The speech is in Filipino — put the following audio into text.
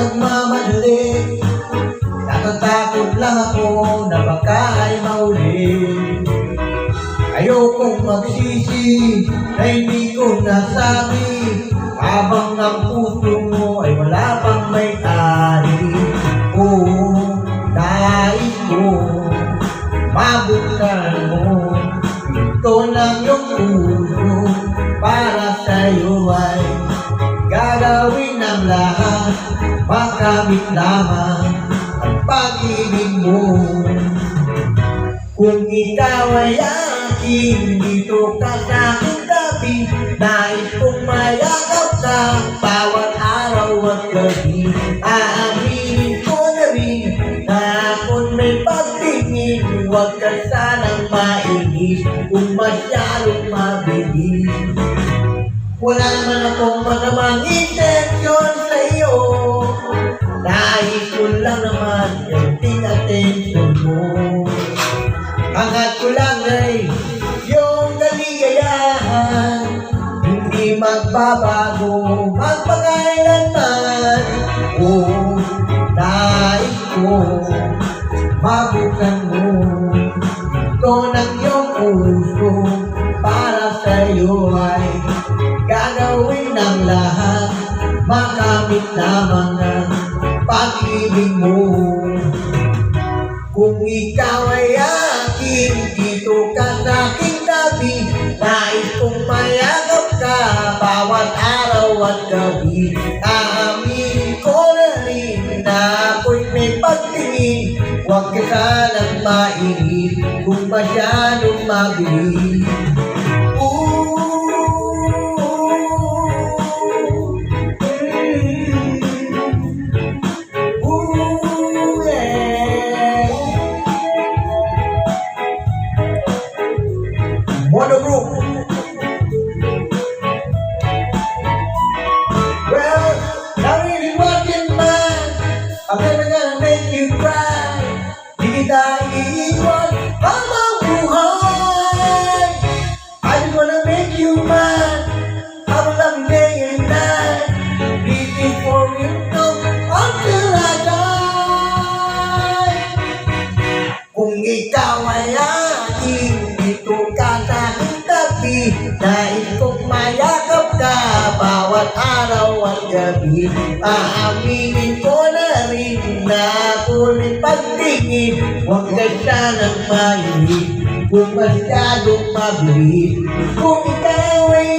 nagmamadali. Natatakot lang ako na baka ay mahuli. Ayokong magsisi na hindi ko nasabi, habang ang puso mo ay wala pang may-ari. Oo, nais ko mabuksan mo ito ng iyong puso, para sa'yo ay gagawin ang lahat, makamit lamang ang pag-ibig mo. Kung ikaw ay akin, dito ka sa aking tabi, nais kong mayakap ka bawat araw at gabi. Aaminin ko na rin na ako'y may pagtingin, huwag ka sanang mainis kung masyadong mabilis. Wala naman akong masamang intensyon sa iyo, nais ko lang naman yung attention mo. Angat ko lang ay yung kaligayahan, hindi magbabago magpakailanman. Oh, nais ko mabuksan mo ito ng iyong puso, para sa'yo ay gagawin ang lahat, makamit lamang ang pag-ibig mo. Kung ikaw ay akin, dito ka sa aking tabi, nais kong mayakap ka bawat araw at gabi. Aaminin ko na rin na ako'y may pagtingin, huwag ka sanang mainis kung masyadong mabilis. Mono Group. Well, now really watching man, I'm never gonna make you cry. Di kita iiwan habang buhay. I just wanna make you mine, have a loving day and night, living for you until I die. Kung ikaw ay akin, dito ka sa aking tabi, nais kong mayakap ka bawat araw at gabi. Aaminin ko na rin na ako'y pagtingin, huwag ka sanang mainis kung masyadong mabilis. Kung ikaw ay